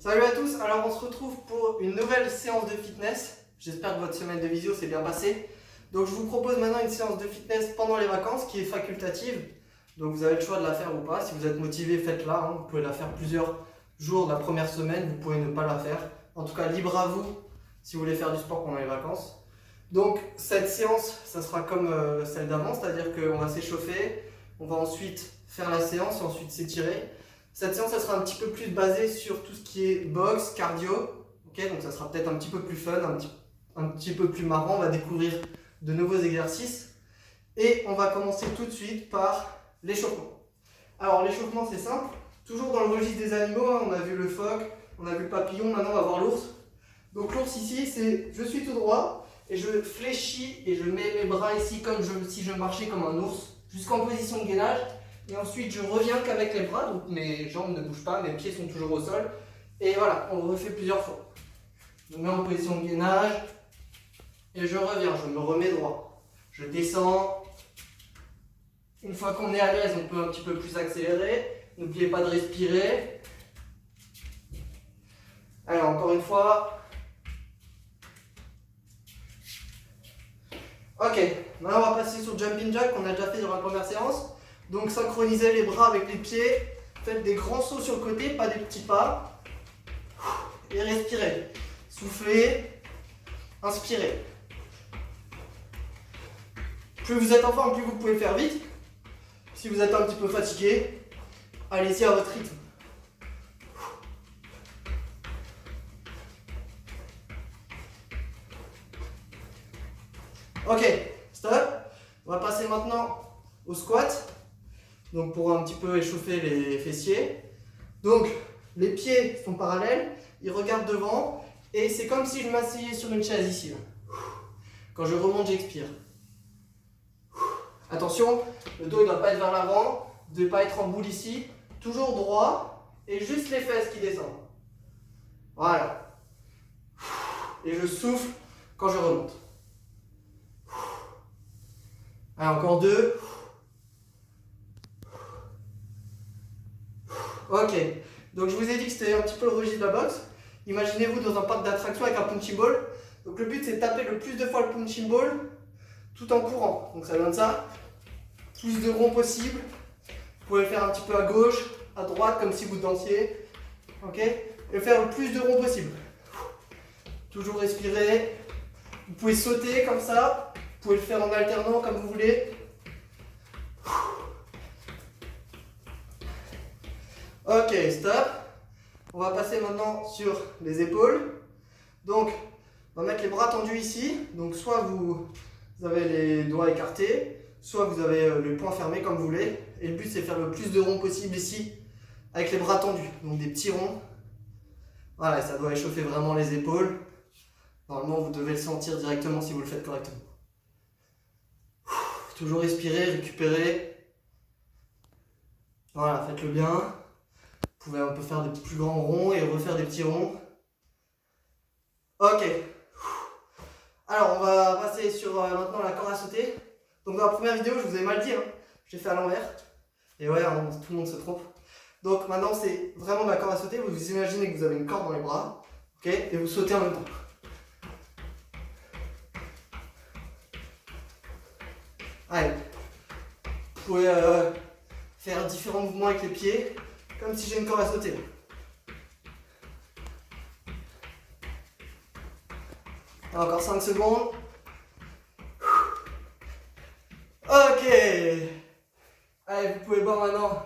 Salut à tous, alors on se retrouve pour une nouvelle séance de fitness. J'espère que votre semaine de visio s'est bien passée. Donc je vous propose maintenant une séance de fitness pendant les vacances qui est facultative. Donc vous avez le choix de la faire ou pas. Si vous êtes motivé, faites-la. Vous pouvez la faire plusieurs jours de la première semaine, vous pouvez ne pas la faire. En tout cas, libre à vous si vous voulez faire du sport pendant les vacances. Donc cette séance, ça sera comme celle d'avant, c'est-à-dire qu'on va s'échauffer, on va ensuite faire la séance et ensuite s'étirer. Cette séance, elle sera un petit peu plus basée sur tout ce qui est boxe, cardio. Okay, donc ça sera peut-être un petit peu plus fun, un petit peu plus marrant. On va découvrir de nouveaux exercices. Et on va commencer tout de suite par l'échauffement. Alors l'échauffement, c'est simple. Toujours dans le registre des animaux, on a vu le phoque, on a vu le papillon, maintenant on va voir l'ours. Donc l'ours ici, c'est je suis tout droit et je fléchis et je mets mes bras ici comme si je marchais comme un ours jusqu'en position de gainage. Et ensuite, je reviens qu'avec les bras, donc mes jambes ne bougent pas, mes pieds sont toujours au sol. Et voilà, on le refait plusieurs fois. Je me mets en position de gainage et je reviens, je me remets droit. Je descends. Une fois qu'on est à l'aise, on peut un petit peu plus accélérer. N'oubliez pas de respirer. Allez, encore une fois. Ok, maintenant on va passer sur Jumping Jack qu'on a déjà fait dans la première séance. Donc synchronisez les bras avec les pieds, faites des grands sauts sur le côté, pas des petits pas. Et respirez. Soufflez, inspirez. Plus vous êtes en forme, plus vous pouvez le faire vite. Si vous êtes un petit peu fatigué, allez-y à votre rythme. Ok, stop. On va passer maintenant au squat. Donc pour un petit peu échauffer les fessiers. Donc les pieds sont parallèles, ils regardent devant et c'est comme si je m'asseyais sur une chaise ici. Là. Quand je remonte, j'expire. Attention, le dos ne doit pas être vers l'avant, ne doit pas être en boule ici. Toujours droit et juste les fesses qui descendent. Voilà. Et je souffle quand je remonte. Allez, encore deux. Ok, donc je vous ai dit que c'était un petit peu le registre de la boxe. Imaginez-vous dans un parc d'attraction avec un punching ball. Donc le but c'est de taper le plus de fois le punching ball tout en courant. Donc ça donne ça. Plus de ronds possible. Vous pouvez le faire un petit peu à gauche, à droite comme si vous dansiez. Ok, et faire le plus de ronds possible. Toujours respirer. Vous pouvez sauter comme ça. Vous pouvez le faire en alternant comme vous voulez. Ok, stop. On va passer maintenant sur les épaules. Donc, on va mettre les bras tendus ici. Donc, soit vous avez les doigts écartés, soit vous avez les poings fermés comme vous voulez. Et le but, c'est de faire le plus de ronds possible ici, avec les bras tendus. Donc, des petits ronds. Voilà, ça doit échauffer vraiment les épaules. Normalement, vous devez le sentir directement si vous le faites correctement. Toujours respirer, récupérer. Voilà, faites-le bien. Vous pouvez un peu faire des plus grands ronds et refaire des petits ronds. Ok. Alors, on va passer sur maintenant la corde à sauter. Donc, dans la première vidéo, je vous ai mal dit. J'ai fait à l'envers. Et ouais, tout le monde se trompe. Donc, maintenant, c'est vraiment de la corde à sauter. Vous vous imaginez que vous avez une corde dans les bras. Ok. Et vous sautez en même temps. Allez. Vous pouvez faire différents mouvements avec les pieds. Comme si j'ai une corde à sauter. Encore 5 secondes. Ok. Allez, vous pouvez boire maintenant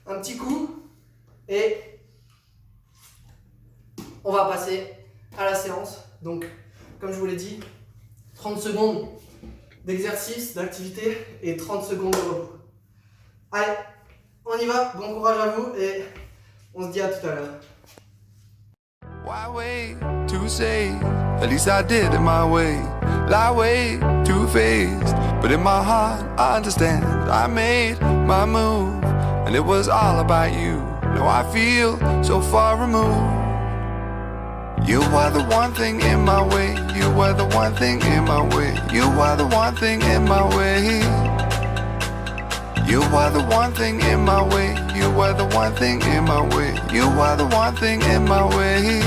un petit coup. Et on va passer à la séance. Donc, comme je vous l'ai dit, 30 secondes d'exercice, d'activité et 30 secondes de repos. Allez. On y va, bon courage à vous et on se dit à tout à l'heure. Why wait to say? At least I did it my way. Lie way too faced, but in my heart I understand. I made my move, and it was all about you. Now I feel so far removed. You were the one thing in my way. You were the one thing in my way. You were the one thing in my way. You were the one thing in my way. You were the one thing in my way. You were the one thing in my way.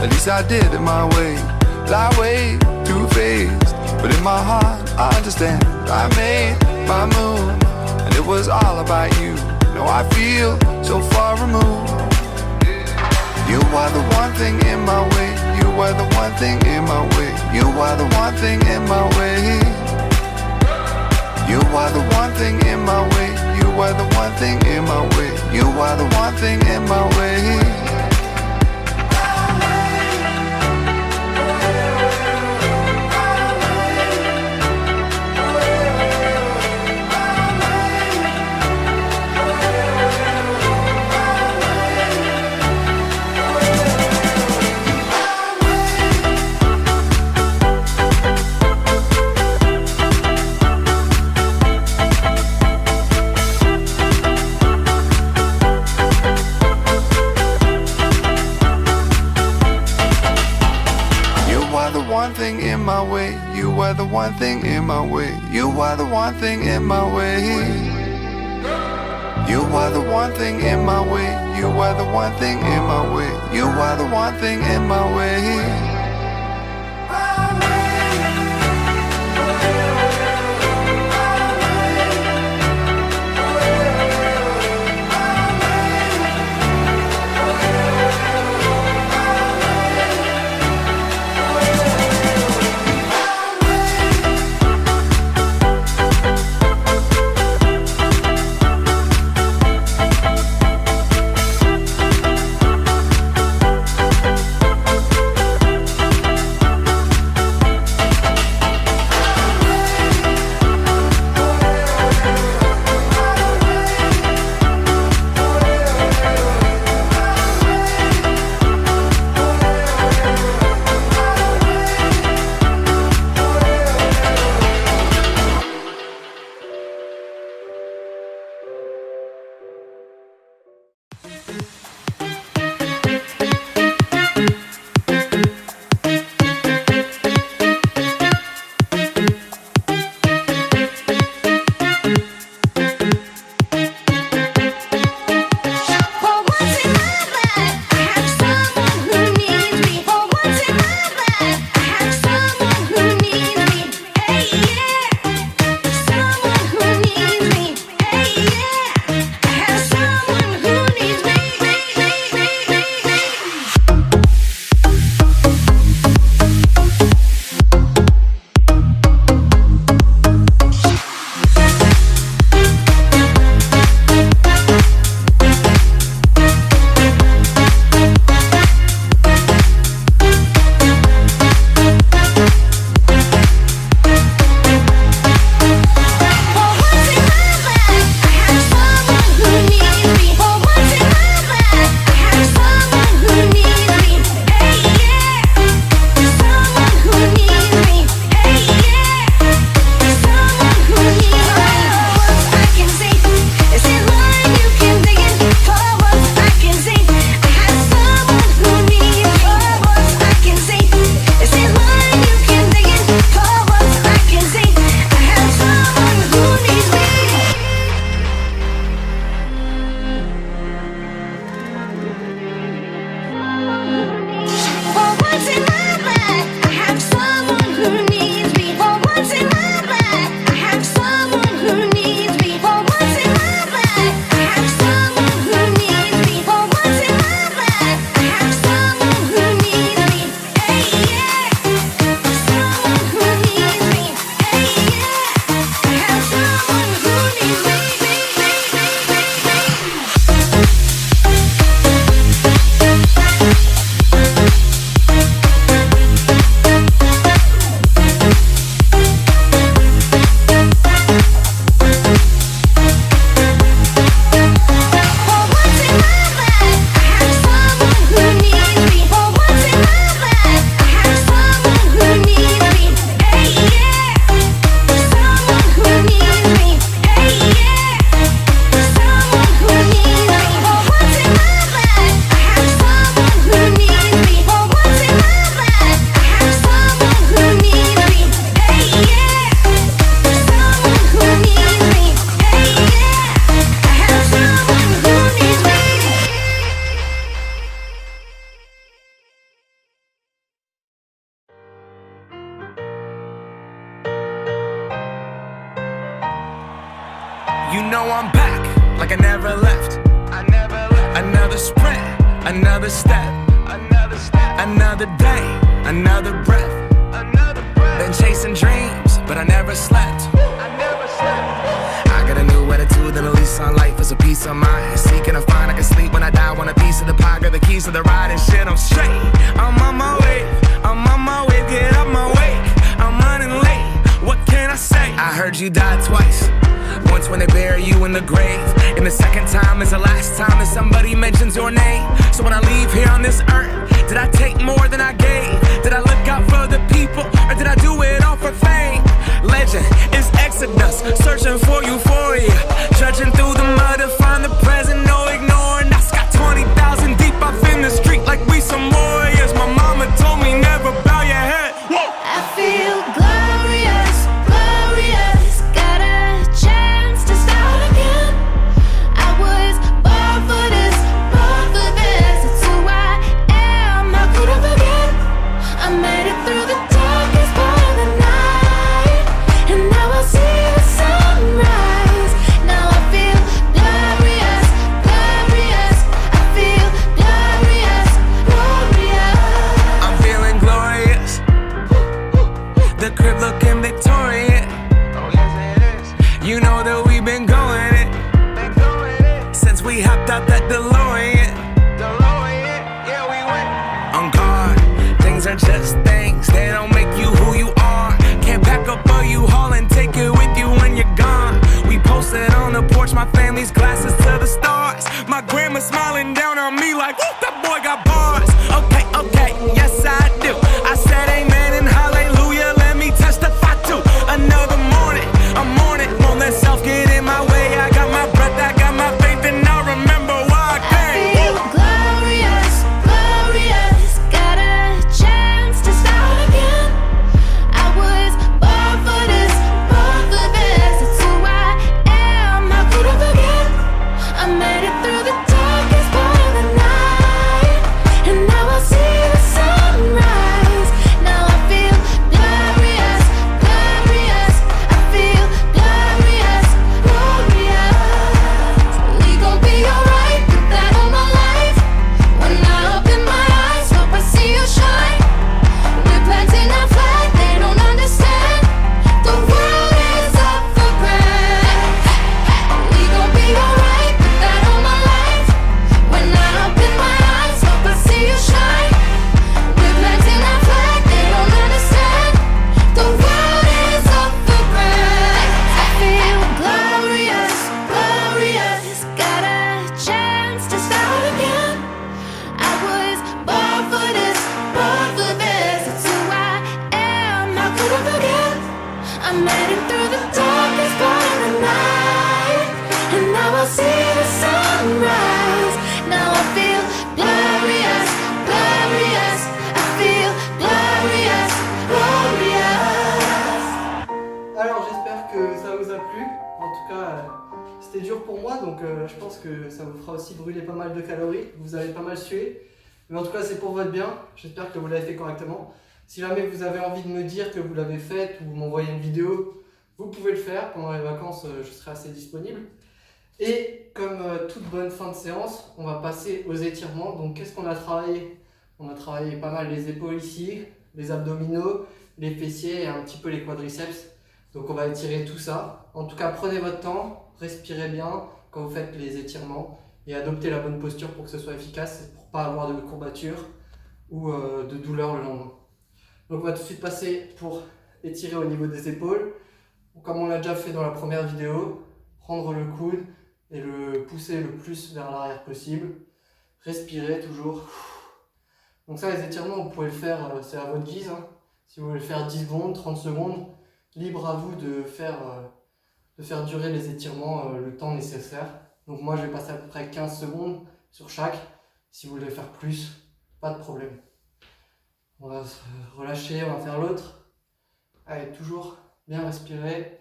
At least I did it my way. Lie way too faced, but in my heart I understand. I made my move, and it was all about you. Now I feel so far removed. You are the one thing in my way. You were the one thing in my way. You are the one thing in my way. You are the one thing in my way. You were the one thing in my way. You are the one thing in my way. One thing in my way, you were the one thing in my way. You were the one thing in my way. You were the one thing in my way. You were the one thing in my way. You were the one thing in my way. You know I'm back, like I never left. Another sprint, another step. Another day, another breath. Been chasing dreams, but I never slept. I got a new attitude and a lease on life is a peace of mind. Seeking to find I can sleep when I die. Want a piece of the pie, got the keys to the ride and shit. I'm straight. I'm on my way. Get up my way. I'm running late. What can I say? I heard you died twice. Once when they bury you in the grave, and the second time is the last time that somebody mentions your name. So when I leave here on this earth, did I take more than I gave? Did I look out for the people, or did I do it all for fame? Legend is Exodus, searching for euphoria. Trudging through the mud to find the present, no ignoring. I got 20,000 deep off in the street like we some warriors. My mama told me never bow your head. Whoa. I feel glorious, glorious. Got a chance to start again. I was born for this, born for this. It's who I am, how could I forget? I made it through the darkest part of the night, and now I see the sunrise. Now I feel glorious, glorious. I feel glorious, glorious. I'm feeling glorious. The crib looking Victorian. Oh yes it is. You know that we've been going it since we hopped out that DeLorean. Yeah we went on guard. Things are just things, they don't make you who you are. Can't pack up a U-Haul and take it with you when you're gone. We posted on the porch, my family's glasses to the stars. My grandma smiling down on me like, whoop, that boy got bars. Okay, yes I do. I said amen and hallelujah, let me testify to another morning. I'm on it, won't let self get in my way. I got my breath, I got my faith, and I remember why I I came. feel glorious, glorious. Got a chance to start again. I was born for this, born for this. It's who I am, how could I forget? I made it through the darkest part of the night, and now I see the sunrise. Now I feel glorious, glorious. I feel glorious, glorious. We gon' be alright, put that on my life. When I open my eyes, hope I see you shine. We're planting our flag, they don't understand. The world is up for grabs. We gon' be alright, put that on my life. When I open my eyes, hope I see you shine. We're planting our flag, they don't understand. The world is up for grabs. I feel glorious, glorious. Got a chance to start again. I was born for this, born for this. It's who I am, how could I forget? I made it through the darkest part of the night, and now I see the sunrise. Now I feel glorious, glorious. I feel glorious, glorious. Alors j'espère que ça vous a plu. En tout cas, c'était dur pour moi, donc je pense que ça vous fera aussi brûler pas mal de calories. Vous avez pas mal sué. Mais en tout cas, c'est pour votre bien. J'espère que vous l'avez fait correctement. Si jamais vous avez envie de me dire que vous l'avez fait ou m'envoyer une vidéo, vous pouvez le faire. Pendant les vacances, je serai assez disponible. Et comme toute bonne fin de séance, on va passer aux étirements. Donc qu'est-ce qu'on a travaillé? On a travaillé pas mal les épaules ici, les abdominaux, les fessiers et un petit peu les quadriceps. Donc on va étirer tout ça. En tout cas, prenez votre temps, respirez bien quand vous faites les étirements et adoptez la bonne posture pour que ce soit efficace et pour pas avoir de courbatures ou de douleurs le lendemain. Donc on va tout de suite passer pour étirer au niveau des épaules. Comme on l'a déjà fait dans la première vidéo, prendre le coude et le pousser le plus vers l'arrière possible. Respirez toujours. Donc ça, les étirements, vous pouvez le faire, c'est à votre guise. Hein. Si vous voulez le faire 10 secondes, 30 secondes, libre à vous de faire durer les étirements le temps nécessaire. Donc moi, je vais passer à peu près 15 secondes sur chaque. Si vous voulez faire plus, pas de problème. On va se relâcher, on va faire l'autre. Allez, toujours bien respirer.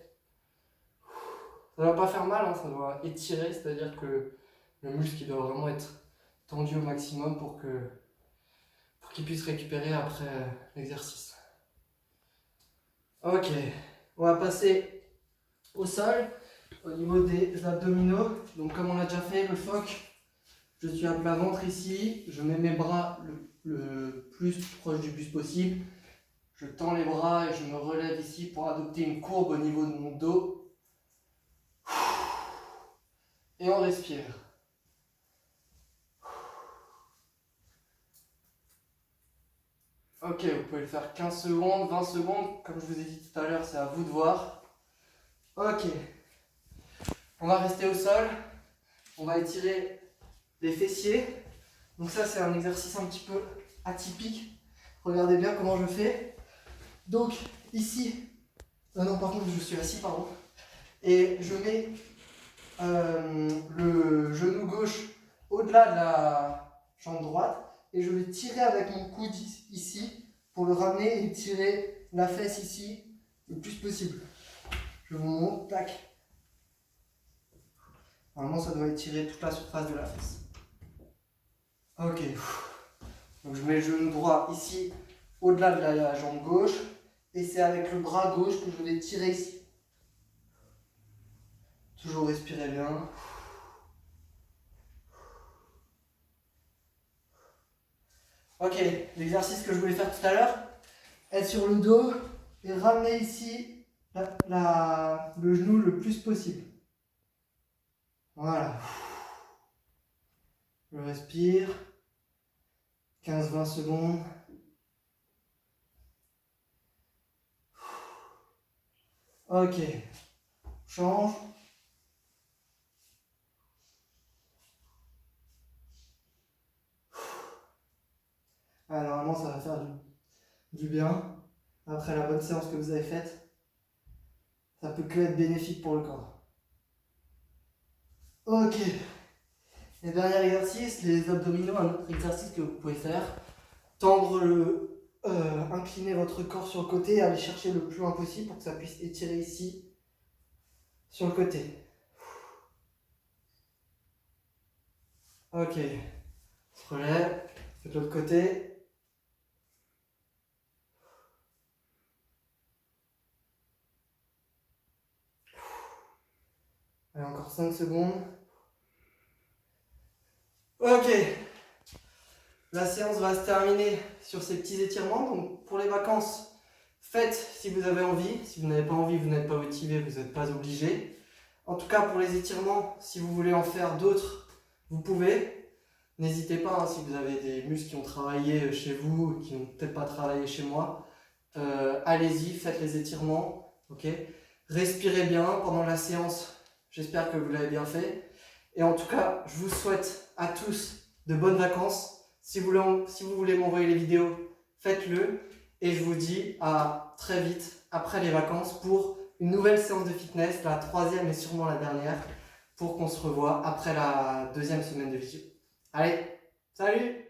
Ça ne va pas faire mal, hein, ça doit étirer, c'est-à-dire que le muscle il doit vraiment être tendu au maximum pour qu'il puisse récupérer après l'exercice. Ok, on va passer au sol. au niveau des abdominaux. Donc comme on l'a déjà fait, le phoque, je suis à plat ventre ici, je mets mes bras le plus proche du buste possible. Je tends les bras et je me relève ici pour adopter une courbe au niveau de mon dos. Et on respire. Ok, vous pouvez le faire 15 secondes, 20 secondes. Comme je vous ai dit tout à l'heure, c'est à vous de voir. Ok. On va rester au sol. On va étirer les fessiers. Donc ça, c'est un exercice un petit peu atypique. Regardez bien comment je fais. Donc ici, non par contre je suis assis, pardon. Et je mets le genou gauche au-delà de la jambe droite. Et je vais tirer avec mon coude ici pour le ramener et tirer la fesse ici le plus possible. Je vous montre, tac. Normalement ça doit étirer toute la surface de la fesse. Ok. Donc je mets le genou droit ici au-delà de la jambe gauche. Et c'est avec le bras gauche que je vais tirer ici. Toujours respirer bien. Ok, l'exercice que je voulais faire tout à l'heure, être sur le dos et ramener ici le genou le plus possible. Voilà. Je respire. 15-20 secondes. Ok. Change. Ah, normalement, ça va faire du bien. Après la bonne séance que vous avez faite, ça peut que être bénéfique pour le corps. Ok. Et dernier exercice, les abdominaux, un autre exercice que vous pouvez faire. Incliner votre corps sur le côté et aller chercher le plus loin possible pour que ça puisse étirer ici, sur le côté. Ok. On se relève, de l'autre côté. Allez, encore 5 secondes. Ok. La séance va se terminer sur ces petits étirements. Donc pour les vacances, faites si vous avez envie. Si vous n'avez pas envie, vous n'êtes pas motivé, vous n'êtes pas obligé. En tout cas, pour les étirements, si vous voulez en faire d'autres, vous pouvez. N'hésitez pas, hein, si vous avez des muscles qui ont travaillé chez vous, qui n'ont peut-être pas travaillé chez moi. Allez-y, faites les étirements. Okay. Respirez bien pendant la séance. J'espère que vous l'avez bien fait. Et en tout cas, je vous souhaite à tous de bonnes vacances. Si vous voulez m'envoyer les vidéos, faites-le. Et je vous dis à très vite après les vacances pour une nouvelle séance de fitness, la 3e et sûrement la dernière, pour qu'on se revoie après la 2e semaine de visio. Allez, salut!